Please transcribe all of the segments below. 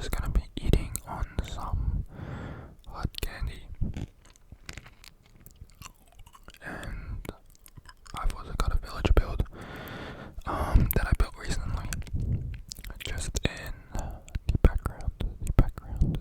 just gonna be eating on some hot candy, and I've also got a village build that I built recently, just in the background, background.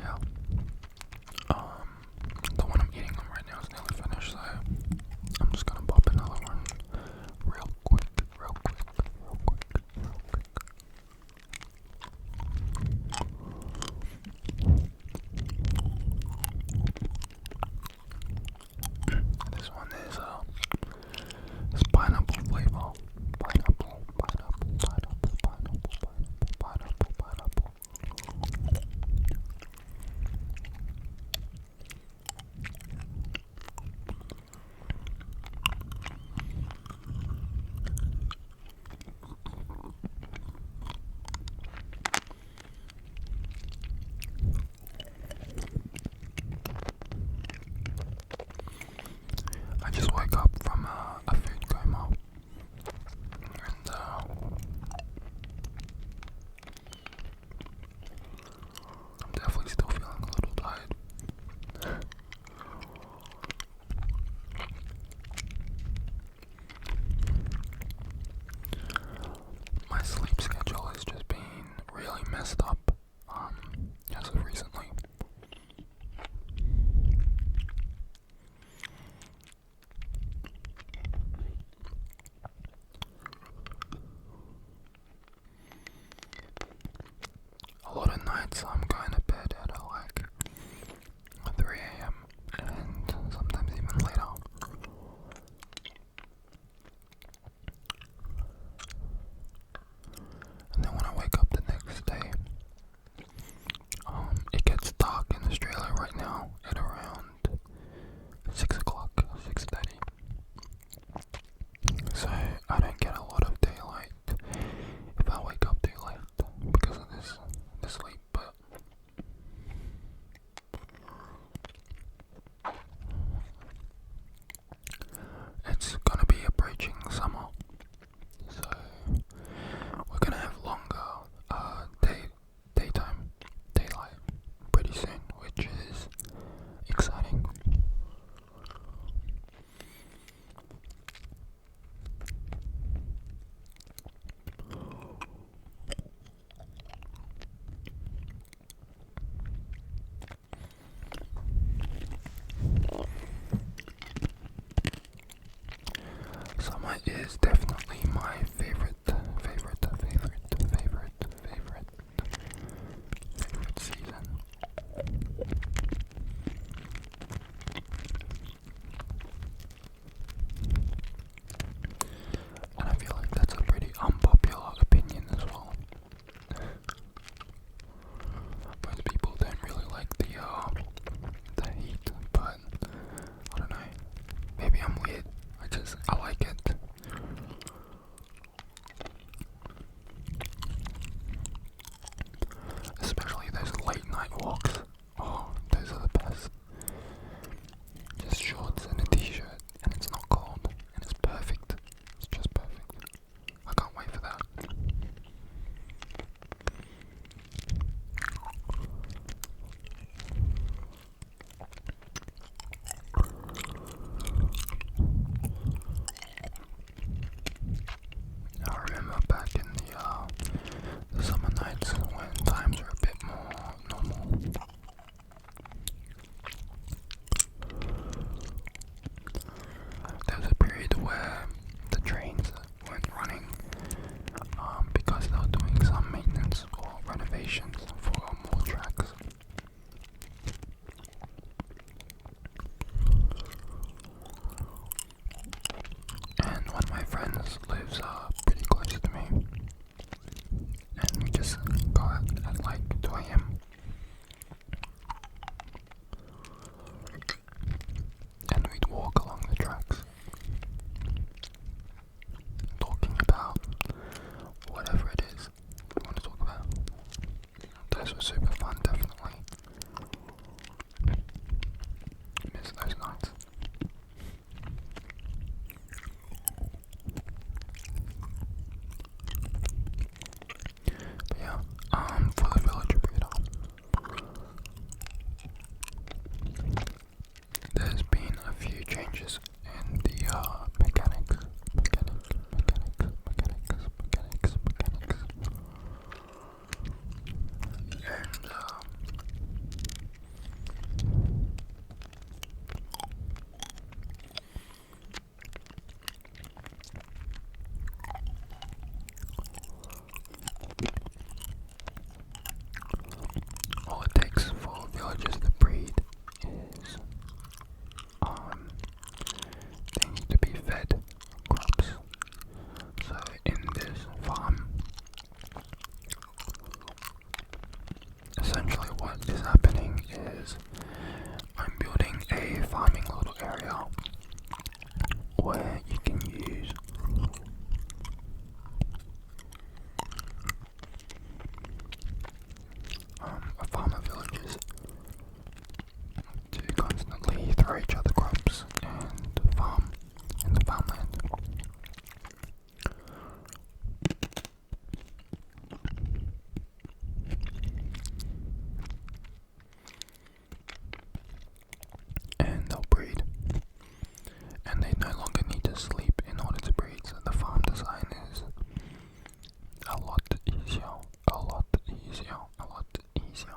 Yeah. The one I'm eating on right now is nearly finished, so I'm just gonna pop another one real quick. This one is pineapple flavor. Pineapple. I just woke up from a food coma, and I'm definitely still feeling a little tired. My sleep schedule has just been really messed up as of recently. A lot of nights I'm going to bed at like 3 a.m. and sometimes even later. And then when I wake up the next day, it gets dark in Australia right now at around 6 o'clock, 6:30. So I don't get a lot of daylight if I wake up too late because of this sleep, but it's gonna be approaching summer, so we're gonna have longer daylight pretty soon, which is exciting. Summer is definitely my favorite season. And I feel like that's a pretty unpopular opinion as well. Most people don't really like the heat, but I don't know. Maybe I'm weird. I like it. is I'm building a farming little area where you can use farmer villages to constantly throw each other crops and farm in the farmland. And they'll breed, and they no longer need to sleep in order to breed, so the farm design is a lot easier, a lot easier, a lot easier.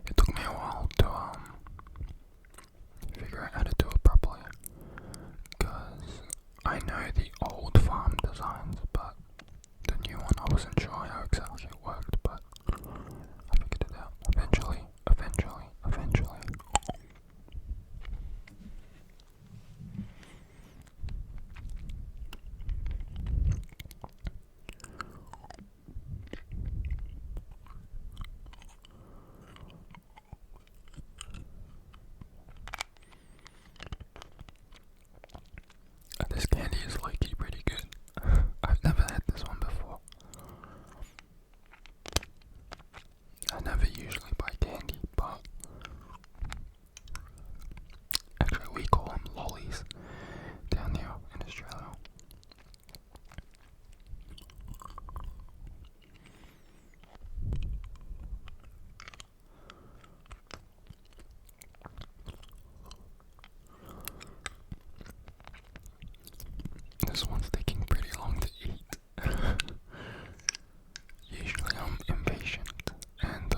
It took me a while to figure out how to do it properly, because I know the old farm designs, but the new one I wasn't sure how exactly it worked, but I figured it out eventually. This candy is likely pretty good. I've never had this one before. I never usually buy candy, but actually we call them lollies down here in Australia. This one's taking pretty long to eat. Usually I'm impatient and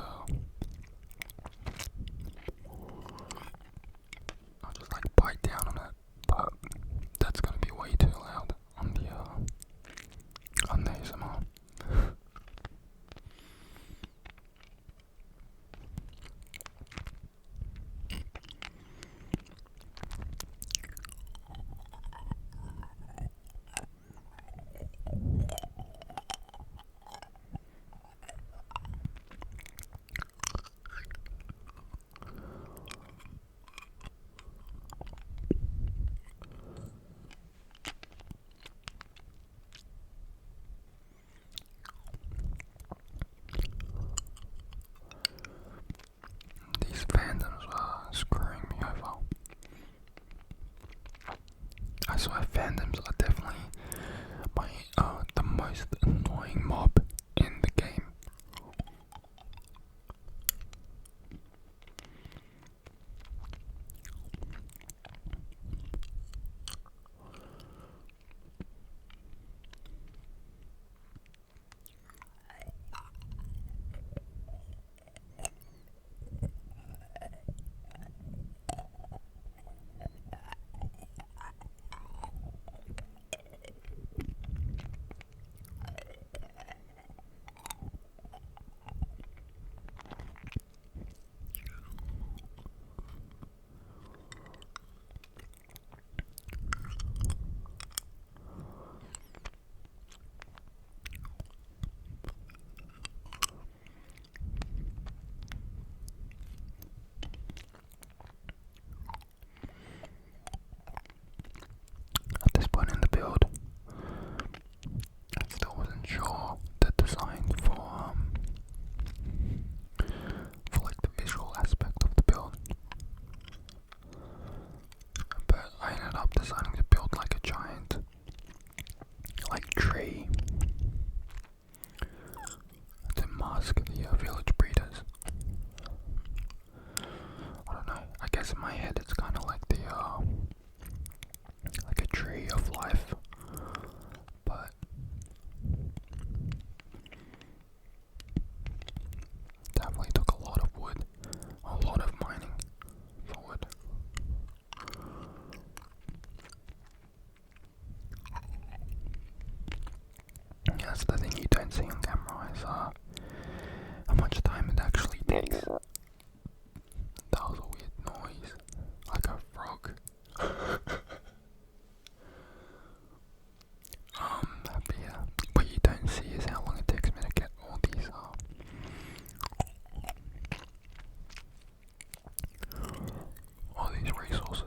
I'll just like bite down on it, but that's gonna be way too loud on the ASMR. These fandoms are screwing me over. I swear fandoms are definitely the most annoying mob in the game. how much time it actually takes. That was a weird noise, like a frog. But yeah, what you don't see is how long it takes me to get all these resources.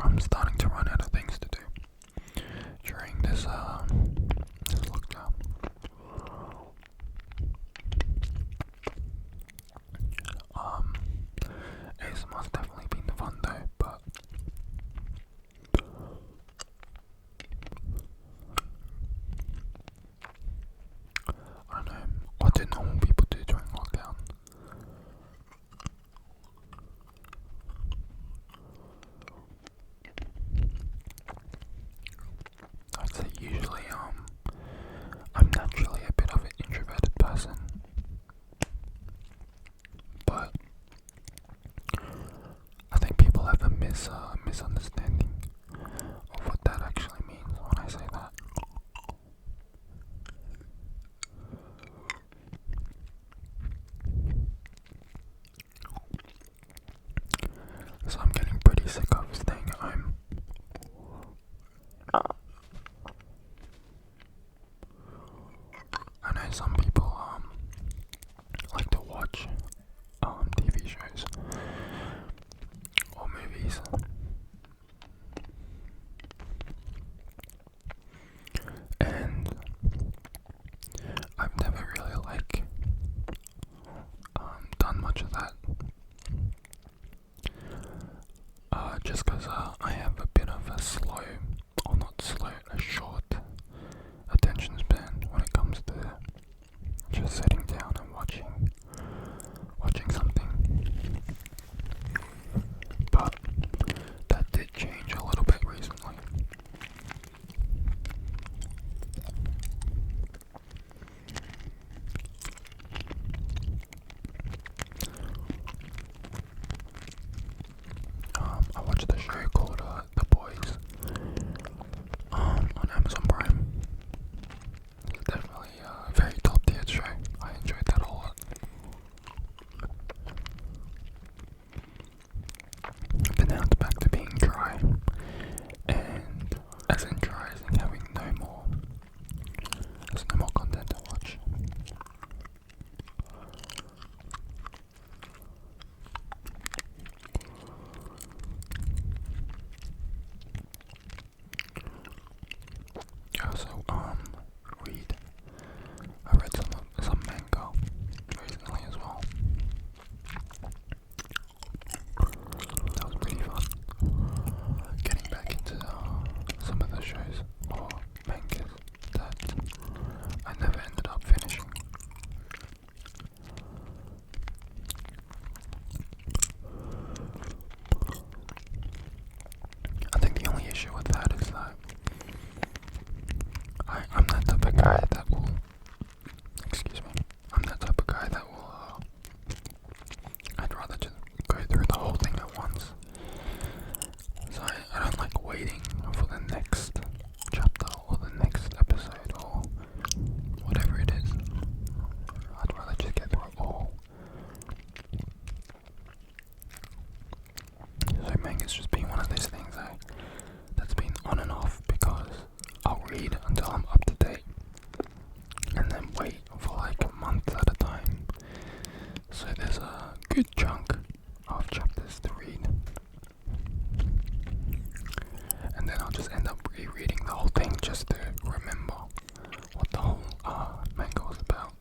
I'm starting to run out of things to do during this lockdown. ASMR's definitely been fun though, but I don't know, what do normal people do during lockdown? I'd say usually I'm naturally a bit of an introverted person, but I think people have a misunderstanding of what that actually means when I say that. So I'm getting pretty sick of staying at home. I know some people like to watch TV shows or movies, and I've never really done much of that. Just because I have a bit of a short attention span when it comes to just sitting down and watching something. But that did change a little bit recently. I watched a show called The Boys on Amazon Prime. It's definitely a very top tier show. I enjoyed that a lot. But now it's back to being dry, and as in dry as in having there's no more content to watch. I also I read some manga recently as well. That was pretty fun. Getting back into some of the shows or mangas that I never ended up finishing. I think the only issue with that is that I'm that type of guy that will, I'd rather just go through the whole thing at once. So I don't like waiting for the next chapter or the next episode or whatever it is. I'd rather just get through it all. So manga's just been one of those things that's been on and off, because I'll read until I'm up to date and then wait for like a month at a time. So there's a good chunk of chapters to read, and then I'll just end up rereading the whole thing just to remember what the whole manga was about.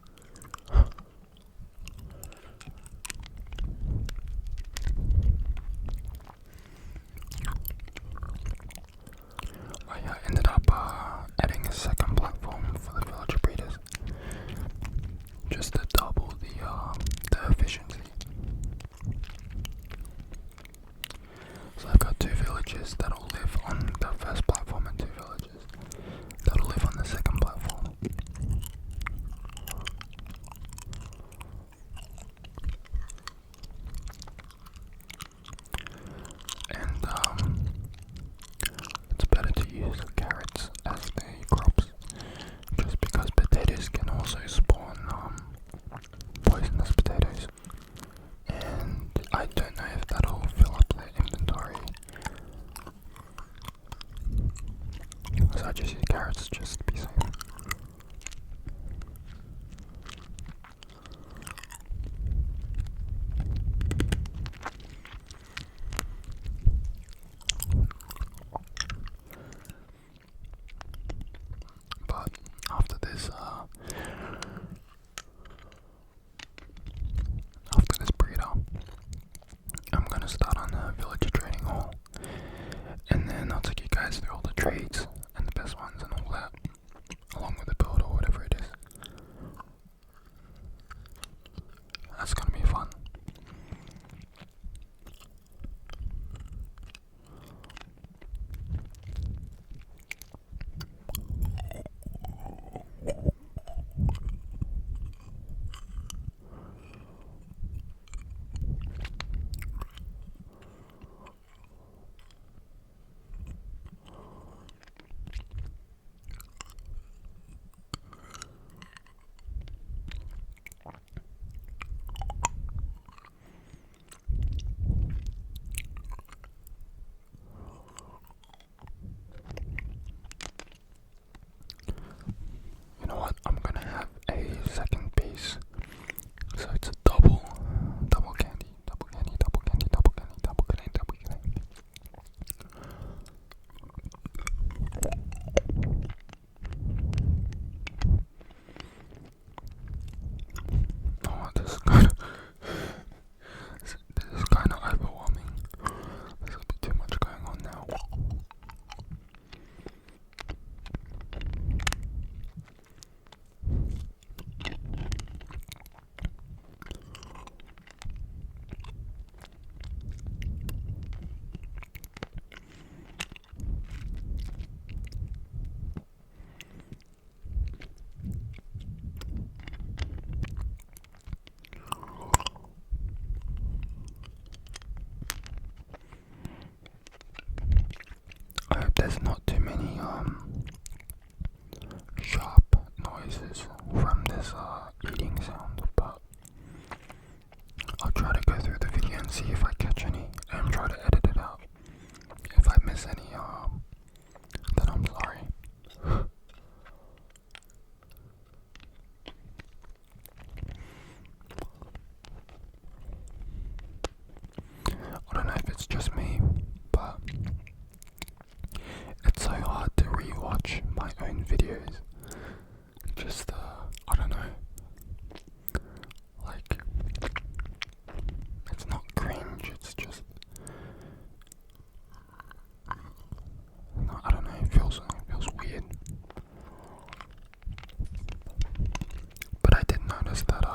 noticed that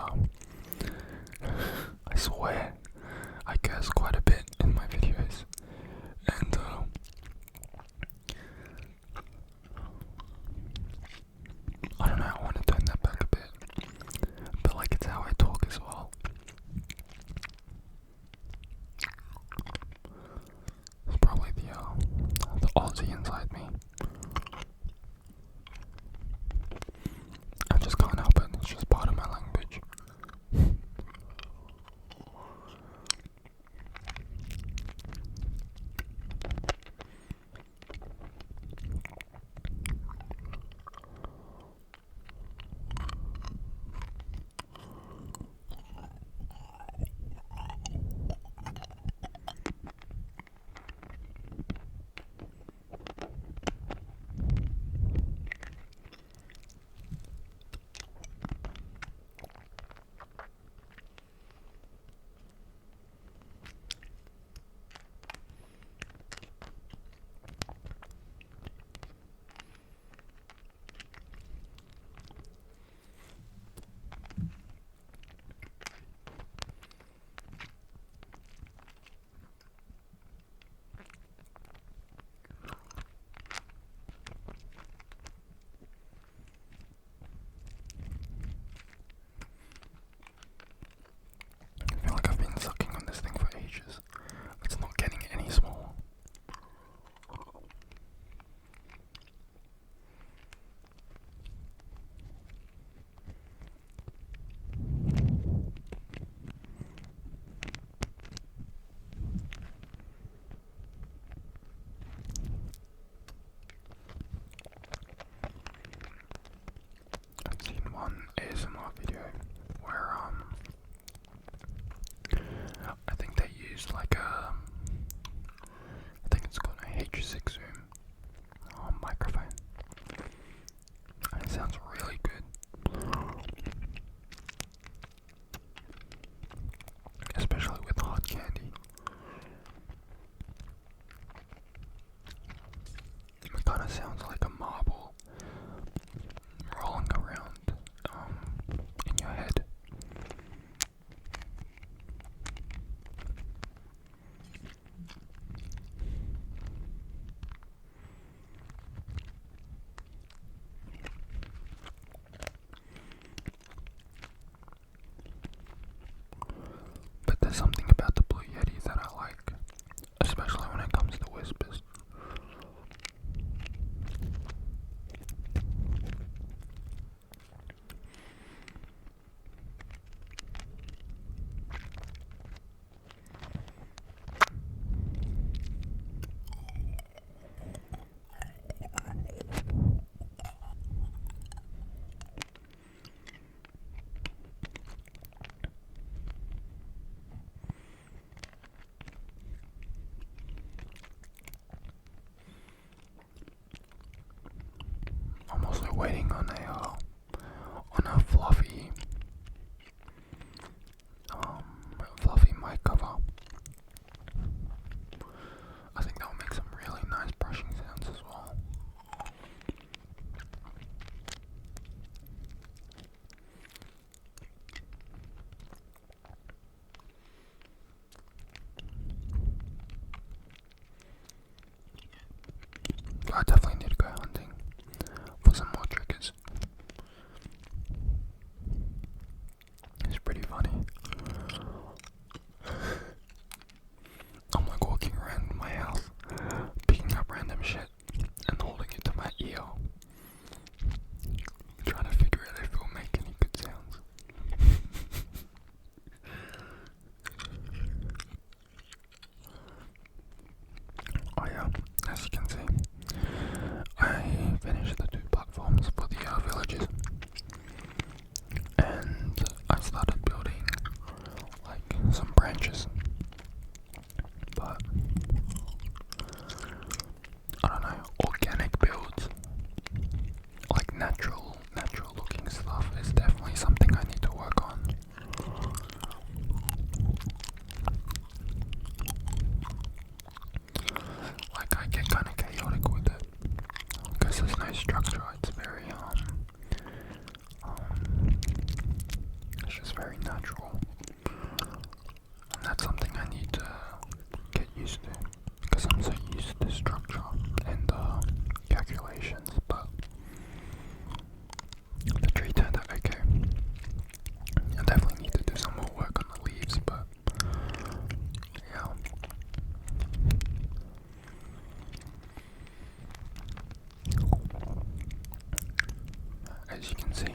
I swear I curse quite a bit in my videos, and I don't know, I want to turn that back a bit, but like it's how I talk as well. It's probably the Aussie inside me. I just can't help it, it's just part of my language. I feel like I've been sucking on this thing for ages. It's not getting any smaller. I've seen one ASMR video where I think they used like I think it's called a H6 zoom microphone, and it sounds really good, especially with hard candy. It kind of sounds like a marble rolling around in your head. But there's something about the Blue Yeti that I like, especially when it comes to whispers. I'm also waiting on a fluffy mic cover. I think that will make some really nice brushing sounds as well. I definitely need to go hunting for some more triggers. natural. And that's something I need to get used to, because I'm so used to structure and calculations, but the tree turned out okay. I definitely need to do some more work on the leaves, but yeah. As you can see,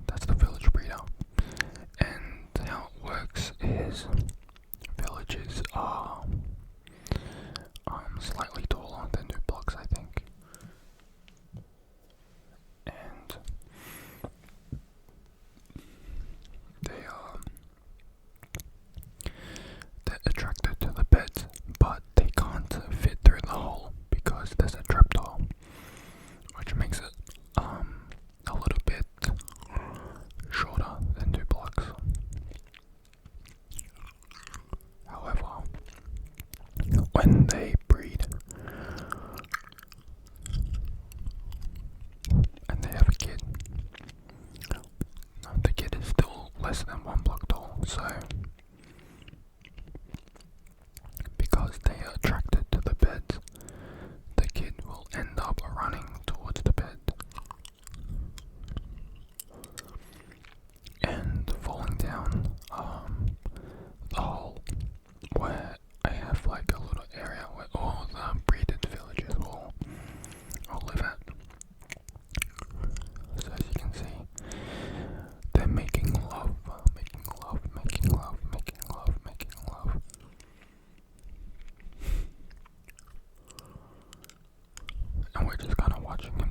that's the village breeder, and how it works is villages are slightly taller than new blocks, I think, and they're attracted to the beds, but they can't fit through the hole because there's a trapdoor, which makes it a little bit shorter than 2 blocks. However, when they breed and they have a kid, the kid is still less than 1 block tall, so because they are attracted to the beds, the kid will end up running towards the bed and falling down the hole where I have like a little area where all the breeded villagers will live at. So as you can see, they're making love, making love, making love, making love, making love. And we're just kind of watching him